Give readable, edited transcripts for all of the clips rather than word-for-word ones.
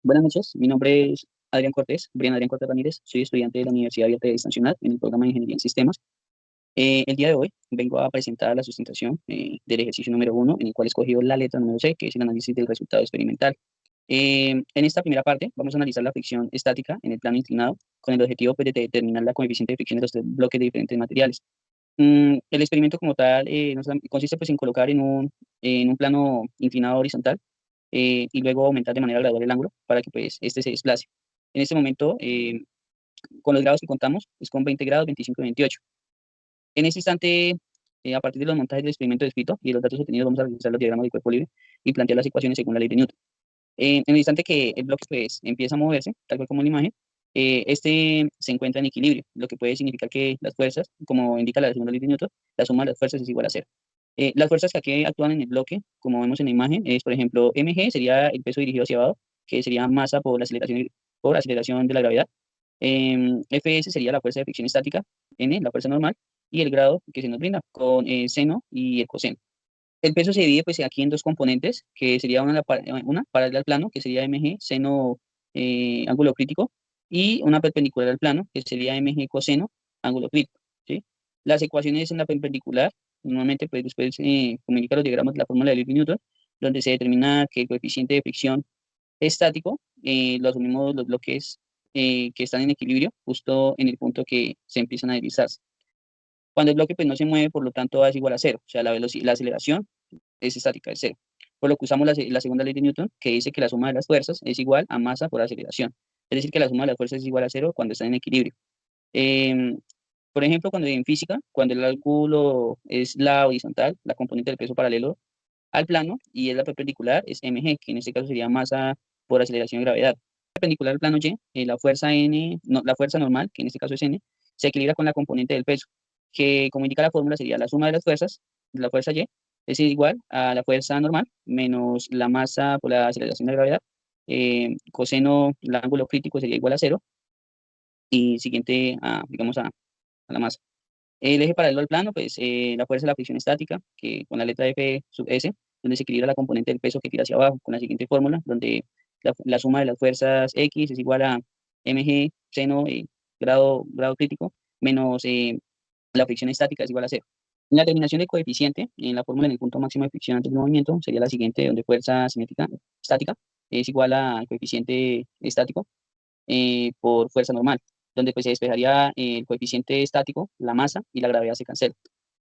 Buenas noches, mi nombre es Adrián Cortés, Brian Adrián Cortés Ramírez, soy estudiante de la Universidad Abierta de Nacional en el programa de Ingeniería en Sistemas. El día de hoy vengo a presentar la sustentación del ejercicio número uno, en el cual he escogido la letra número C, que es el análisis del resultado experimental. En esta primera parte vamos a analizar la fricción estática en el plano inclinado con el objetivo pues, de determinar la coeficiente de fricción de los tres bloques de diferentes materiales. El experimento como tal consiste pues, en colocar en un plano inclinado horizontal y luego aumentar de manera gradual el ángulo para que pues, este se desplace. En este momento, con los grados que contamos, es con 20 grados, 25 y 28. En este instante, a partir de los montajes del experimento descrito y de los datos obtenidos, vamos a realizar los diagramas de cuerpo libre y plantear las ecuaciones según la ley de Newton. En el instante que el bloque pues, empieza a moverse, tal cual como en la imagen, este se encuentra en equilibrio, lo que puede significar que las fuerzas, como indica la segunda ley de Newton, la suma de las fuerzas es igual a cero. Las fuerzas que aquí actúan en el bloque, como vemos en la imagen, es, por ejemplo, mg sería el peso dirigido hacia abajo, que sería masa por aceleración de la gravedad. Fs sería la fuerza de fricción estática, n, la fuerza normal, y el grado que se nos brinda con seno y el coseno. El peso se divide pues aquí en dos componentes, que sería una paralela al plano, que sería mg seno ángulo crítico, y una perpendicular al plano, que sería mg coseno ángulo crítico, ¿sí? Las ecuaciones en la perpendicular, normalmente pues después comunica los diagramas de la fórmula de Newton, donde se determina que el coeficiente de fricción estático lo asumimos los bloques que están en equilibrio, justo en el punto que se empiezan a deslizarse. Cuando el bloque pues, no se mueve, por lo tanto, es igual a cero, o sea, la aceleración es estática, es cero. Por lo que usamos la segunda ley de Newton, que dice que la suma de las fuerzas es igual a masa por aceleración. Es decir, que la suma de las fuerzas es igual a cero cuando están en equilibrio. Em, por ejemplo, cuando en física, cuando el ángulo es la horizontal, la componente del peso paralelo al plano, y es la perpendicular, es mg, que en este caso sería masa por aceleración de gravedad. Perpendicular al plano y, la fuerza n, no, la fuerza normal, que en este caso es n, se equilibra con la componente del peso, que como indica la fórmula sería la suma de las fuerzas, la fuerza y, es igual a la fuerza normal menos la masa por la aceleración de gravedad. Coseno, el ángulo crítico sería igual a cero, y siguiente a, digamos, a la masa. El eje paralelo al plano, pues la fuerza de la fricción estática, que con la letra F sub S, donde se equilibra la componente del peso que tira hacia abajo, con la siguiente fórmula, donde la suma de las fuerzas X es igual a mg seno grado crítico menos la fricción estática es igual a cero. La determinación del coeficiente, en la fórmula en el punto máximo de fricción antes del movimiento, sería la siguiente, donde fuerza cinética estática es igual al coeficiente estático por fuerza normal, donde pues se despejaría el coeficiente estático, la masa y la gravedad se cancelan,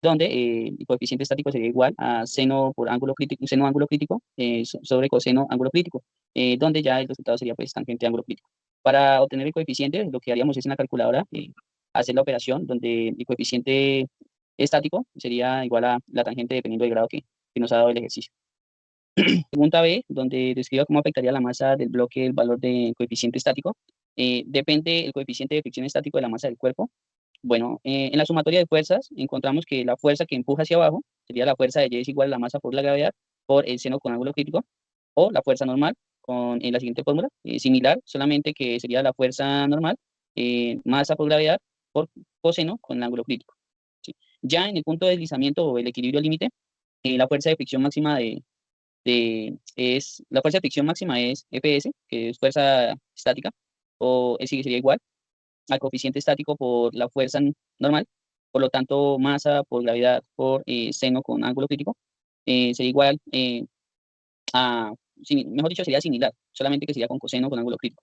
donde el coeficiente estático sería igual a seno por ángulo crítico, seno ángulo crítico sobre coseno ángulo crítico, donde ya el resultado sería pues tangente ángulo crítico. Para obtener el coeficiente, lo que haríamos es en la calculadora hacer la operación donde el coeficiente estático sería igual a la tangente dependiendo del grado que nos ha dado el ejercicio. Pregunta B, donde describa cómo afectaría la masa del bloque el valor de coeficiente estático. Depende el coeficiente de fricción estático de la masa del cuerpo. Bueno, en la sumatoria de fuerzas encontramos que la fuerza que empuja hacia abajo sería la fuerza de Y es igual a la masa por la gravedad por el seno con ángulo crítico, o la fuerza normal con la siguiente fórmula, similar, solamente que sería la fuerza normal, masa por gravedad por coseno con ángulo crítico, ¿sí? Ya en el punto de deslizamiento o el equilibrio límite, la fuerza de fricción máxima la fuerza de fricción máxima es Fs, que es fuerza estática, o es decir, sería igual al coeficiente estático por la fuerza normal, por lo tanto, masa por gravedad por seno con ángulo crítico, sería igual a, mejor dicho, sería similar, solamente que sería con coseno con ángulo crítico.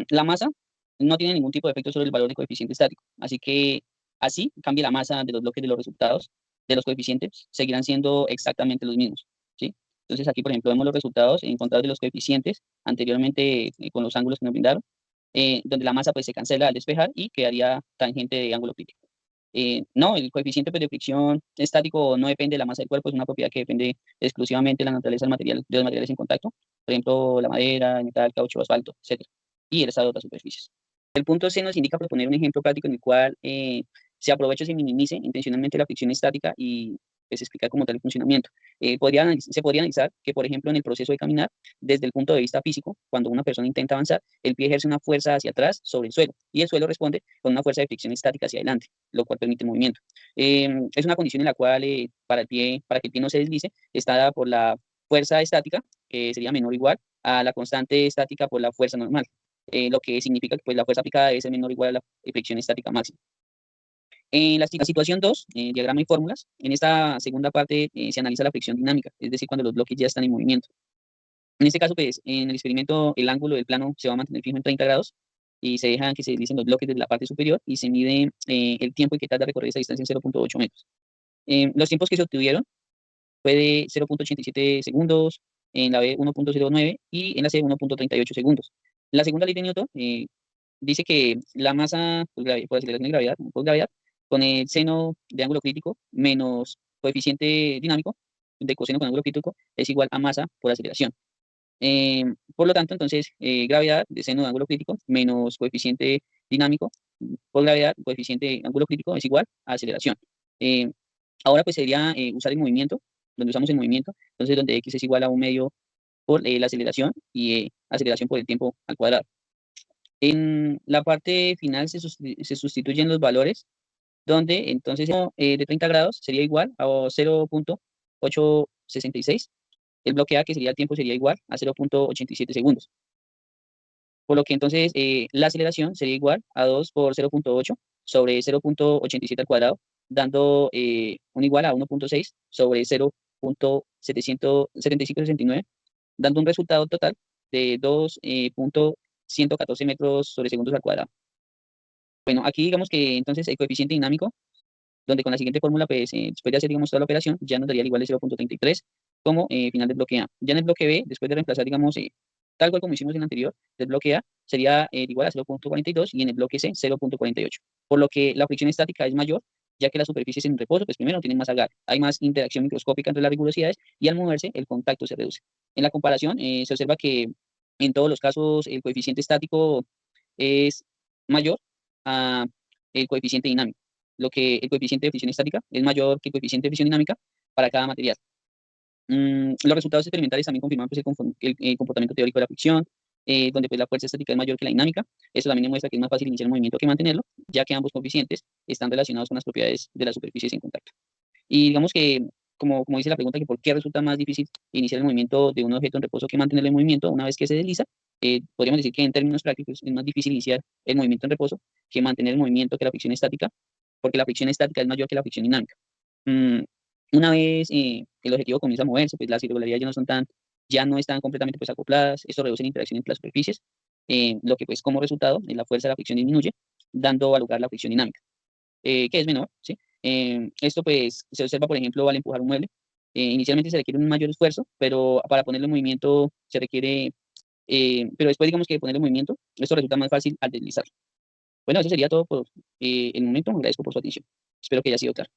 La masa no tiene ningún tipo de efecto sobre el valor de coeficiente estático, así que así cambia la masa de los bloques de los resultados de los coeficientes, seguirán siendo exactamente los mismos, ¿sí? Entonces aquí, por ejemplo, vemos los resultados encontrados de los coeficientes anteriormente con los ángulos que nos brindaron, donde la masa pues se cancela al despejar y quedaría tangente de ángulo crítico. No, el coeficiente pues, de fricción estático no depende de la masa del cuerpo, es una propiedad que depende exclusivamente de la naturaleza del material, de los materiales en contacto, por ejemplo, la madera, el metal, caucho, asfalto, etcétera, y el estado de otras superficies. El punto C nos indica proponer un ejemplo práctico en el cual se aproveche o se minimice intencionalmente la fricción estática y pues, explicar cómo tal el funcionamiento. Se podría analizar que, por ejemplo, en el proceso de caminar, desde el punto de vista físico, cuando una persona intenta avanzar, el pie ejerce una fuerza hacia atrás sobre el suelo y el suelo responde con una fuerza de fricción estática hacia adelante, lo cual permite el movimiento. Es una condición en la cual para que el pie no se deslice, está dada por la fuerza estática, que sería menor o igual a la constante estática por la fuerza normal, lo que significa que pues, la fuerza aplicada debe ser menor o igual a la fricción estática máxima. En la situación 2, diagrama y fórmulas, en esta segunda parte se analiza la fricción dinámica, es decir, cuando los bloques ya están en movimiento. En este caso, pues, en el experimento, el ángulo del plano se va a mantener fijo en 30 grados y se dejan que se deslicen los bloques desde la parte superior y se mide el tiempo en que tarda recorrer esa distancia en 0.8 metros. Los tiempos que se obtuvieron fue de 0.87 segundos, en la B 1.09 y en la C 1.38 segundos. La segunda ley de Newton dice que la masa por aceleración de gravedad, por gravedad, con el seno de ángulo crítico menos coeficiente dinámico de coseno con ángulo crítico es igual a masa por aceleración. Por lo tanto, entonces, gravedad de seno de ángulo crítico menos coeficiente dinámico por gravedad, coeficiente ángulo crítico es igual a aceleración. Eh, Ahora pues sería usar el movimiento, donde usamos el movimiento, entonces donde x es igual a un medio por la aceleración y aceleración por el tiempo al cuadrado. En la parte final se sustituyen los valores, donde entonces de 30 grados sería igual a 0.866. El bloque A, que sería el tiempo, sería igual a 0.87 segundos. Por lo que entonces la aceleración sería igual a 2 por 0.8 sobre 0.87 al cuadrado, dando un igual a 1.6 sobre 0.77569, dando un resultado total de 2.114 metros sobre segundos al cuadrado. Bueno, aquí digamos que entonces el coeficiente dinámico, donde con la siguiente fórmula, pues después de hacer digamos toda la operación, ya nos daría el igual de 0.33 como final del bloque A. Ya en el bloque B, después de reemplazar, digamos, tal cual como hicimos en el anterior, del bloque A sería igual a 0.42 y en el bloque C 0.48. Por lo que la fricción estática es mayor, ya que las superficies en reposo, pues primero tienen más agarre, hay más interacción microscópica entre las rigurosidades y al moverse el contacto se reduce. En la comparación se observa que en todos los casos el coeficiente estático es mayor a el coeficiente dinámico, lo que el coeficiente de fricción estática es mayor que el coeficiente de fricción dinámica para cada material. Los resultados experimentales también confirman pues, el comportamiento teórico de la fricción, donde pues, la fuerza estática es mayor que la dinámica. Eso también demuestra que es más fácil iniciar el movimiento que mantenerlo, ya que ambos coeficientes están relacionados con las propiedades de las superficies en contacto. Y digamos que, como dice la pregunta, que por qué resulta más difícil iniciar el movimiento de un objeto en reposo que mantenerlo en movimiento una vez que se desliza, podríamos decir que en términos prácticos es más difícil iniciar el movimiento en reposo que mantener el movimiento que la fricción estática, porque la fricción estática es mayor que la fricción dinámica. Mm, una vez el objetivo comienza a moverse, pues las irregularidades ya no están completamente pues, acopladas, esto reduce la interacción entre las superficies, lo que pues como resultado la fuerza de la fricción disminuye, dando a lugar la fricción dinámica, que es menor, ¿sí? Esto pues se observa, por ejemplo, al empujar un mueble. Inicialmente se requiere un mayor esfuerzo, pero para ponerlo en movimiento se requiere, pero después digamos que de ponerlo en movimiento, esto resulta más fácil al deslizar. Bueno, eso sería todo por el momento. Agradezco por su atención. Espero que haya sido claro.